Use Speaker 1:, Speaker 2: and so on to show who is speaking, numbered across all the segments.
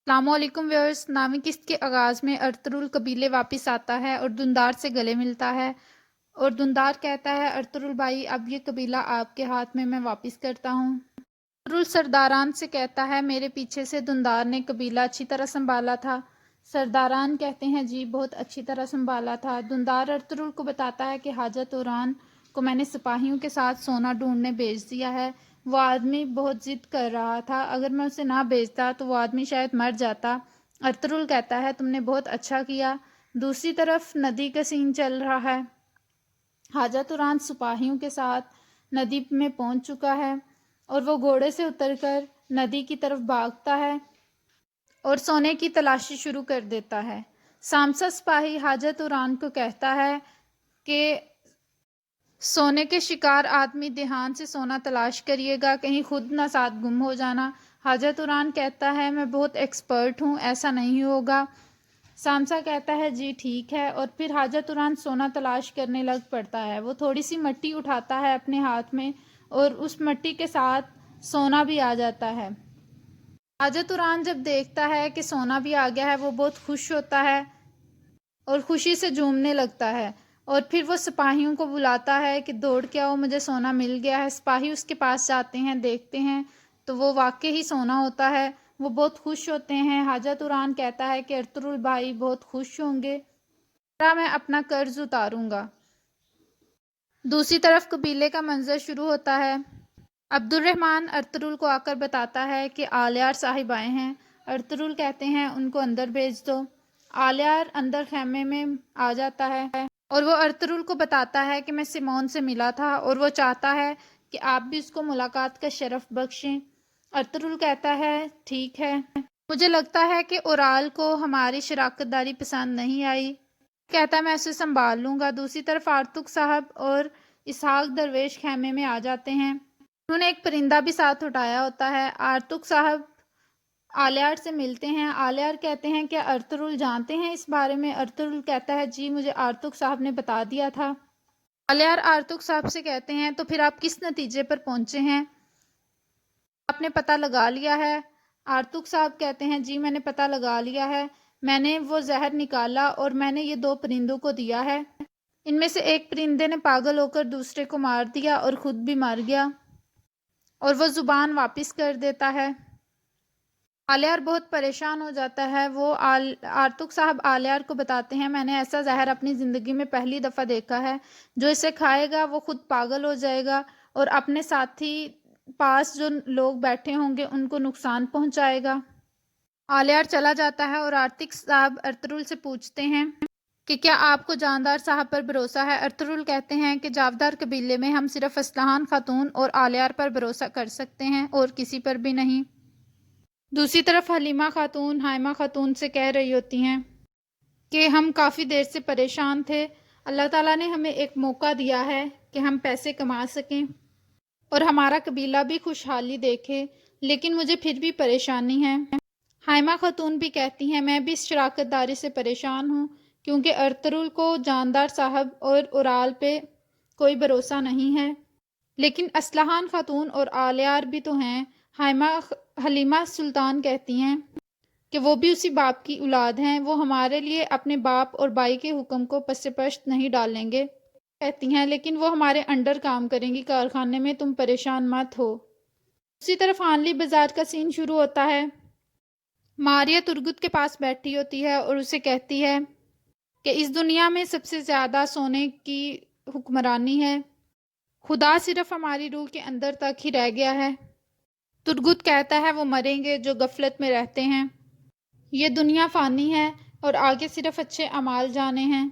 Speaker 1: السلام علیکم ویورز، نامی قسط کے آغاز میں ارطغرل قبیلے واپس آتا ہے اور دندار سے گلے ملتا ہے اور دندار کہتا ہے ارطغرل بھائی اب یہ قبیلہ آپ کے ہاتھ میں واپس کرتا ہوں۔ ارطغرل سرداران سے کہتا ہے میرے پیچھے سے دندار نے قبیلہ اچھی طرح سنبھالا تھا۔ سرداران کہتے ہیں جی بہت اچھی طرح سنبھالا تھا۔ دندار ارطغرل کو بتاتا ہے کہ حاجہ توران کو میں نے سپاہیوں کے ساتھ سونا ڈھونڈنے بھیج دیا ہے۔ وہ آدمی بہت ضد کر رہا تھا، اگر میں اسے نہ بھیجتا تو وہ آدمی شاید مر جاتا۔ ارطغرل کہتا ہے تم نے بہت اچھا کیا۔ دوسری طرف ندی کا سین چل رہا ہے۔ حاجہ توران سپاہیوں کے ساتھ ندی میں پہنچ چکا ہے اور وہ گھوڑے سے اتر کر ندی کی طرف بھاگتا ہے اور سونے کی تلاشی شروع کر دیتا ہے۔ سامسا سپاہی حاجہ توران کو کہتا ہے کہ سونے کے شکار آدمی دھیان سے سونا تلاش کریے گا، کہیں خود نہ ساتھ گم ہو جانا۔ حاجہ توران کہتا ہے میں بہت ایکسپرٹ ہوں، ایسا نہیں ہوگا۔ سامسا کہتا ہے جی ٹھیک ہے، اور پھر حاجہ توران سونا تلاش کرنے لگ پڑتا ہے۔ وہ تھوڑی سی مٹی اٹھاتا ہے اپنے ہاتھ میں اور اس مٹی کے ساتھ سونا بھی آ جاتا ہے۔ حاجہ توران جب دیکھتا ہے کہ سونا بھی آ گیا ہے وہ بہت خوش ہوتا ہے اور خوشی سے جھومنے لگتا ہے، اور پھر وہ سپاہیوں کو بلاتا ہے کہ دوڑ کے آؤ مجھے سونا مل گیا ہے۔ سپاہی اس کے پاس جاتے ہیں، دیکھتے ہیں تو وہ واقعی ہی سونا ہوتا ہے۔ وہ بہت خوش ہوتے ہیں۔ حاجہ توران کہتا ہے کہ ارطغرل بھائی بہت خوش ہوں گے، میں اپنا قرض اتاروں گا۔ دوسری طرف قبیلے کا منظر شروع ہوتا ہے۔ عبد الرحمن ارطغرل کو آ کر بتاتا ہے کہ آلیار صاحب آئے ہیں۔ ارطغرل کہتے ہیں ان کو اندر بھیج دو۔ آلیار اندر خیمے میں آ جاتا ہے اور وہ ارطغرل کو بتاتا ہے کہ میں سیمون سے ملا تھا اور وہ چاہتا ہے کہ آپ بھی اس کو ملاقات کا شرف بخشیں۔ ارطغرل کہتا ہے ٹھیک ہے، مجھے لگتا ہے کہ اورال کو ہماری شراکت داری پسند نہیں آئی، کہتا ہے میں اسے سنبھال لوں گا۔ دوسری طرف آرتک صاحب اور اسحاق درویش خیمے میں آ جاتے ہیں۔ انہوں نے ایک پرندہ بھی ساتھ اٹھایا ہوتا ہے۔ آرتک صاحب آلیار سے ملتے ہیں۔ آلیار کہتے ہیں کیا ارطغرل جانتے ہیں اس بارے میں؟ ارطغرل کہتا ہے جی مجھے آرتک صاحب نے بتا دیا تھا۔ آلیار آرتک صاحب سے کہتے ہیں تو پھر آپ کس نتیجے پر پہنچے ہیں؟ آپ نے پتہ لگا لیا ہے؟ آرتک صاحب کہتے ہیں جی میں نے پتہ لگا لیا ہے، میں نے وہ زہر نکالا اور میں نے یہ 2 پرندوں کو دیا ہے۔ ان میں سے ایک پرندے نے پاگل ہو کر دوسرے کو مار دیا اور خود بھی مر گیا اور وہ زبان واپس کر دیتا ہے۔ آلیار بہت پریشان ہو جاتا ہے۔ وہ آرتک صاحب آلیار کو بتاتے ہیں میں نے ایسا زہر اپنی زندگی میں پہلی دفعہ دیکھا ہے، جو اسے کھائے گا وہ خود پاگل ہو جائے گا اور اپنے ساتھی پاس جو لوگ بیٹھے ہوں گے ان کو نقصان پہنچائے گا۔ آلیار چلا جاتا ہے اور آرتک صاحب ارطغرل سے پوچھتے ہیں کہ کیا آپ کو جاندار صاحب پر بھروسہ ہے؟ ارطغرل کہتے ہیں کہ جاودار قبیلے میں ہم صرف اسلحان خاتون اور آلیار پر بھروسہ کر سکتے ہیں اور کسی پر بھی نہیں۔ دوسری طرف حلیمہ خاتون حائمہ خاتون سے کہہ رہی ہوتی ہیں کہ ہم کافی دیر سے پریشان تھے، اللہ تعالیٰ نے ہمیں ایک موقع دیا ہے کہ ہم پیسے کما سکیں اور ہمارا قبیلہ بھی خوشحالی دیکھے، لیکن مجھے پھر بھی پریشانی ہے۔ حائمہ خاتون بھی کہتی ہیں میں بھی اس شراکت داری سے پریشان ہوں کیونکہ ارطغرل کو جاندار صاحب اور اورال پہ کوئی بھروسہ نہیں ہے، لیکن اسلحان خاتون اور آلیار بھی تو ہیں۔ حلیمہ سلطان کہتی ہیں کہ وہ بھی اسی باپ کی اولاد ہیں، وہ ہمارے لیے اپنے باپ اور بھائی کے حکم کو پس پشت نہیں ڈالیں گے، کہتی ہیں لیکن وہ ہمارے انڈر کام کریں گی کارخانے میں، تم پریشان مت ہو۔ اسی طرف آنلی بازار کا سین شروع ہوتا ہے۔ ماریا ترگت کے پاس بیٹھی ہوتی ہے اور اسے کہتی ہے کہ اس دنیا میں سب سے زیادہ سونے کی حکمرانی ہے، خدا صرف ہماری روح کے اندر تک ہی رہ گیا ہے۔ ترگت کہتا ہے وہ مریں گے جو غفلت میں رہتے ہیں، یہ دنیا فانی ہے اور آگے صرف اچھے اعمال جانے ہیں،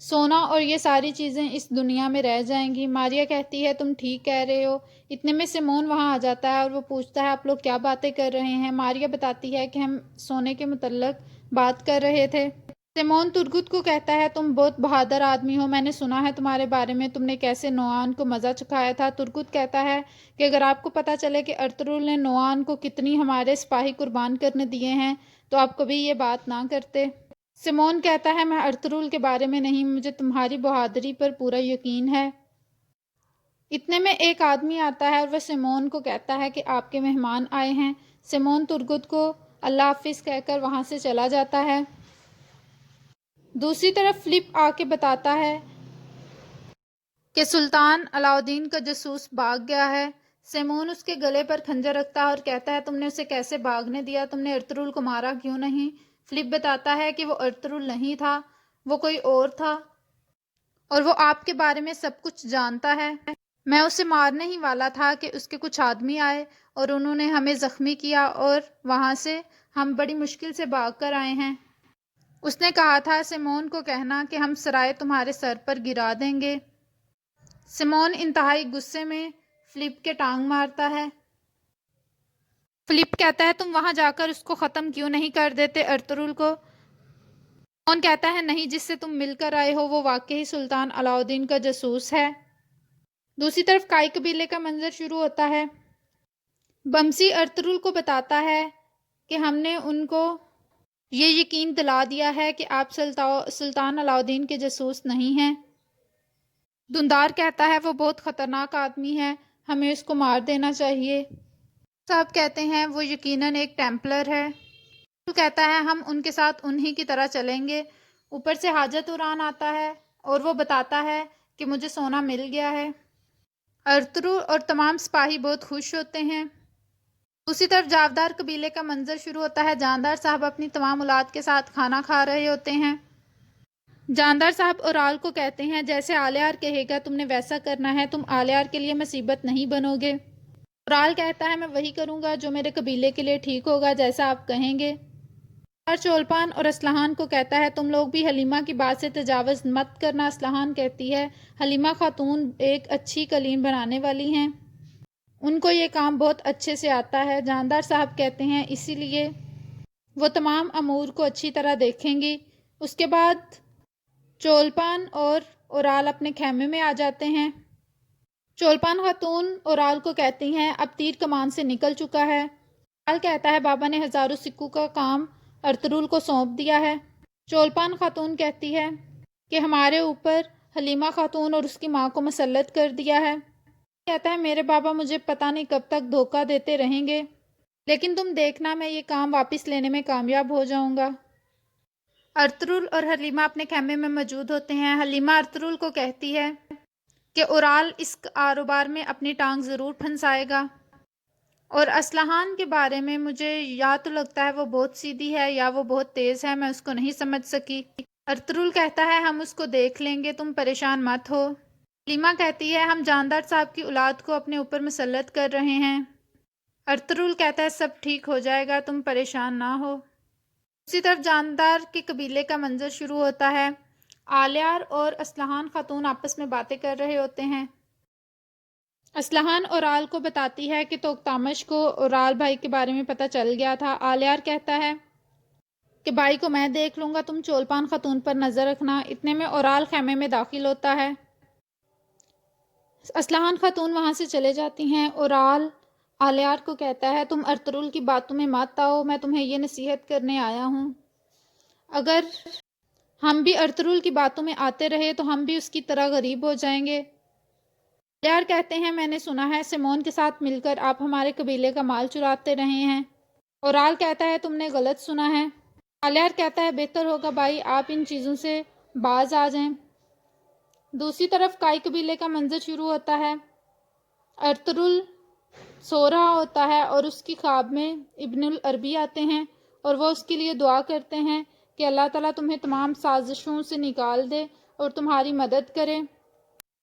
Speaker 1: سونا اور یہ ساری چیزیں اس دنیا میں رہ جائیں گی۔ ماریا کہتی ہے تم ٹھیک کہہ رہے ہو۔ اتنے میں سیمون وہاں آ جاتا ہے اور وہ پوچھتا ہے آپ لوگ کیا باتیں کر رہے ہیں؟ ماریا بتاتی ہے کہ ہم سونے کے متعلق بات کر رہے تھے۔ سیمون ترگت کو کہتا ہے تم بہت بہادر آدمی ہو، میں نے سنا ہے تمہارے بارے میں، تم نے کیسے نوآن کو مزہ چکھایا تھا۔ ترگت کہتا ہے کہ اگر آپ کو پتہ چلے کہ ارطغرل نے نوآن کو کتنی ہمارے سپاہی قربان کرنے دیے ہیں تو آپ کبھی یہ بات نہ کرتے۔ سیمون کہتا ہے میں ارطغرل کے بارے میں نہیں، مجھے تمہاری بہادری پر پورا یقین ہے۔ اتنے میں ایک آدمی آتا ہے اور وہ سیمون کو کہتا ہے کہ آپ کے مہمان آئے ہیں۔ سیمون ترگت کو اللہ حافظ کہہ کر وہاں سے چلا جاتا ہے۔ دوسری طرف فلپ آ کے بتاتا ہے کہ سلطان علاؤدین کا جاسوس بھاگ گیا ہے۔ سیمون اس کے گلے پر خنجر رکھتا ہے اور کہتا ہے تم نے اسے کیسے بھاگنے دیا، تم نے ارطغرل کو مارا کیوں نہیں؟ فلپ بتاتا ہے کہ وہ ارطغرل نہیں تھا، وہ کوئی اور تھا اور وہ آپ کے بارے میں سب کچھ جانتا ہے۔ میں اسے مارنے ہی والا تھا کہ اس کے کچھ آدمی آئے اور انہوں نے ہمیں زخمی کیا اور وہاں سے ہم بڑی مشکل سے بھاگ کر آئے ہیں۔ اس نے کہا تھا سیمون کو کہنا کہ ہم سرائے تمہارے سر پر گرا دیں گے۔ سیمون انتہائی غصے میں فلپ کے ٹانگ مارتا ہے۔ فلپ کہتا ہے تم وہاں جا کر اس کو ختم کیوں نہیں کر دیتے ارطغرل کو؟ سیمون کہتا ہے نہیں، جس سے تم مل کر آئے ہو وہ واقعی سلطان علاؤدین کا جاسوس ہے۔ دوسری طرف کائی قبیلے کا منظر شروع ہوتا ہے۔ بمسی ارطغرل کو بتاتا ہے کہ ہم نے ان کو یہ یقین دلا دیا ہے کہ آپ سلطان علاؤدین کے جاسوس نہیں ہیں۔ دندار کہتا ہے وہ بہت خطرناک آدمی ہے، ہمیں اس کو مار دینا چاہیے۔ صاحب کہتے ہیں وہ یقیناً ایک ٹیمپلر ہے۔ وہ کہتا ہے ہم ان کے ساتھ انہی کی طرح چلیں گے۔ اوپر سے حاجت اران آتا ہے اور وہ بتاتا ہے کہ مجھے سونا مل گیا ہے۔ ارطغرل اور تمام سپاہی بہت خوش ہوتے ہیں۔ دوسری طرف جاودار قبیلے کا منظر شروع ہوتا ہے۔ جاندار صاحب اپنی تمام اولاد کے ساتھ کھانا کھا رہے ہوتے ہیں۔ جاندار صاحب اورال کو کہتے ہیں جیسے آلیار کہے گا تم نے ویسا کرنا ہے، تم آلیار کے لیے مصیبت نہیں بنو گے۔ اورال کہتا ہے میں وہی کروں گا جو میرے قبیلے کے لیے ٹھیک ہوگا، جیسا آپ کہیں گے۔ اور چولپان اور اسلحان کو کہتا ہے تم لوگ بھی حلیمہ کی بات سے تجاوز مت کرنا۔ اسلحان کہتی ہے حلیمہ خاتون ایک اچھی قلین بنانے والی ہیں، ان کو یہ کام بہت اچھے سے آتا ہے۔ جاندار صاحب کہتے ہیں اسی لیے وہ تمام امور کو اچھی طرح دیکھیں گی۔ اس کے بعد چولپان اور اورال اپنے خیمے میں آ جاتے ہیں۔ چولپان خاتون اورال کو کہتی ہیں اب تیر کمان سے نکل چکا ہے۔ اورال کہتا ہے بابا نے ہزاروں سکوں کا کام ارطغرل کو سونپ دیا ہے۔ چولپان خاتون کہتی ہے کہ ہمارے اوپر حلیمہ خاتون اور اس کی ماں کو مسلط کر دیا ہے۔ کہتا ہے میرے بابا مجھے پتہ نہیں کب تک دھوکہ دیتے رہیں گے، لیکن تم دیکھنا میں یہ کام واپس لینے میں کامیاب ہو جاؤں گا۔ ارطغرل اور حلیمہ اپنے خیمے میں موجود ہوتے ہیں۔ حلیمہ ارطغرل کو کہتی ہے کہ اورال اس کاروبار میں اپنی ٹانگ ضرور پھنسائے گا، اور اسلحان کے بارے میں مجھے یا تو لگتا ہے وہ بہت سیدھی ہے یا وہ بہت تیز ہے، میں اس کو نہیں سمجھ سکی۔ ارطغرل کہتا ہے ہم اس کو دیکھ لیں گے، تم پریشان مت ہو۔ حلیمہ کہتی ہے ہم جاندار صاحب کی اولاد کو اپنے اوپر مسلط کر رہے ہیں۔ ارطغرل کہتا ہے سب ٹھیک ہو جائے گا، تم پریشان نہ ہو۔ اسی طرف جاندار کے قبیلے کا منظر شروع ہوتا ہے۔ آلیار اور اسلحان خاتون آپس میں باتیں کر رہے ہوتے ہیں۔ اسلحان اورال کو بتاتی ہے کہ توختامش کو اورال بھائی کے بارے میں پتہ چل گیا تھا۔ آلیار کہتا ہے کہ بھائی کو میں دیکھ لوں گا، تم چولپان خاتون پر نظر رکھنا۔ اتنے میں اورال خیمے میں داخل ہوتا ہے۔ اسلحان خاتون وہاں سے چلے جاتی ہیں۔ اورال آلیار کو کہتا ہے تم ارطغرل کی باتوں میں مت آؤ، میں تمہیں یہ نصیحت کرنے آیا ہوں، اگر ہم بھی ارطغرل کی باتوں میں آتے رہے تو ہم بھی اس کی طرح غریب ہو جائیں گے۔ آلیار کہتے ہیں میں نے سنا ہے سیمون کے ساتھ مل کر آپ ہمارے قبیلے کا مال چراتے رہے ہیں۔ اورال کہتا ہے تم نے غلط سنا ہے۔ آلیار کہتا ہے بہتر ہوگا بھائی آپ ان چیزوں سے باز آ جائیں۔ دوسری طرف کائی قبیلے کا منظر شروع ہوتا ہے۔ ارطغرل سو رہا ہوتا ہے اور اس کی خواب میں ابن العربی آتے ہیں اور وہ اس کے لیے دعا کرتے ہیں کہ اللہ تعالیٰ تمہیں تمام سازشوں سے نکال دے اور تمہاری مدد کرے۔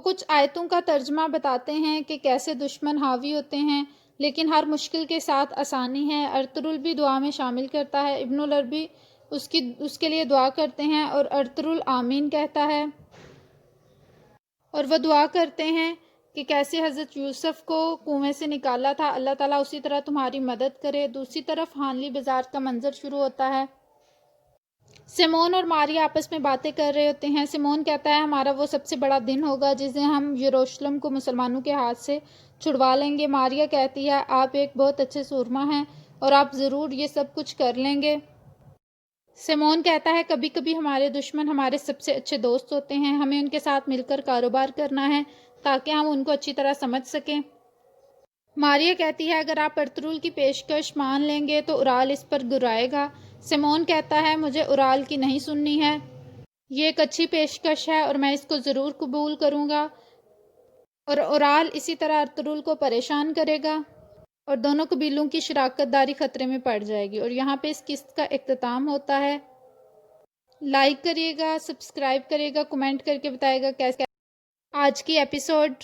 Speaker 1: کچھ آیتوں کا ترجمہ بتاتے ہیں کہ کیسے دشمن حاوی ہوتے ہیں لیکن ہر مشکل کے ساتھ آسانی ہے۔ ارطغرل بھی دعا میں شامل کرتا ہے۔ ابن العربی اس کے لیے دعا کرتے ہیں اور ارطغرل آمین کہتا ہے اور وہ دعا کرتے ہیں کہ کیسے حضرت یوسف کو کنویں سے نکالا تھا، اللہ تعالیٰ اسی طرح تمہاری مدد کرے۔ دوسری طرف ہانلی بازار کا منظر شروع ہوتا ہے۔ سیمون اور ماریا آپس میں باتیں کر رہے ہوتے ہیں۔ سیمون کہتا ہے ہمارا وہ سب سے بڑا دن ہوگا جس دن ہم یروشلم کو مسلمانوں کے ہاتھ سے چھڑوا لیں گے۔ ماریا کہتی ہے آپ ایک بہت اچھے سورما ہیں اور آپ ضرور یہ سب کچھ کر لیں گے۔ سیمون کہتا ہے کبھی کبھی ہمارے دشمن ہمارے سب سے اچھے دوست ہوتے ہیں، ہمیں ان کے ساتھ مل کر کاروبار کرنا ہے تاکہ ہم ان کو اچھی طرح سمجھ سکیں۔ ماریا کہتی ہے اگر آپ ارطغرل کی پیشکش مان لیں گے تو اورال اس پر گرائے گا۔ سیمون کہتا ہے مجھے اورال کی نہیں سننی ہے، یہ ایک اچھی پیشکش ہے اور میں اس کو ضرور قبول کروں گا، اور اورال اسی طرح ارطغرل کو پریشان کرے گا اور دونوں قبیلوں کی شراکت داری خطرے میں پڑ جائے گی۔ اور یہاں پہ اس قسط کا اختتام ہوتا ہے۔ لائک کریے گا، سبسکرائب کرے گا، کمنٹ کر کے بتائے گا کیسے آج کی ایپیسوڈ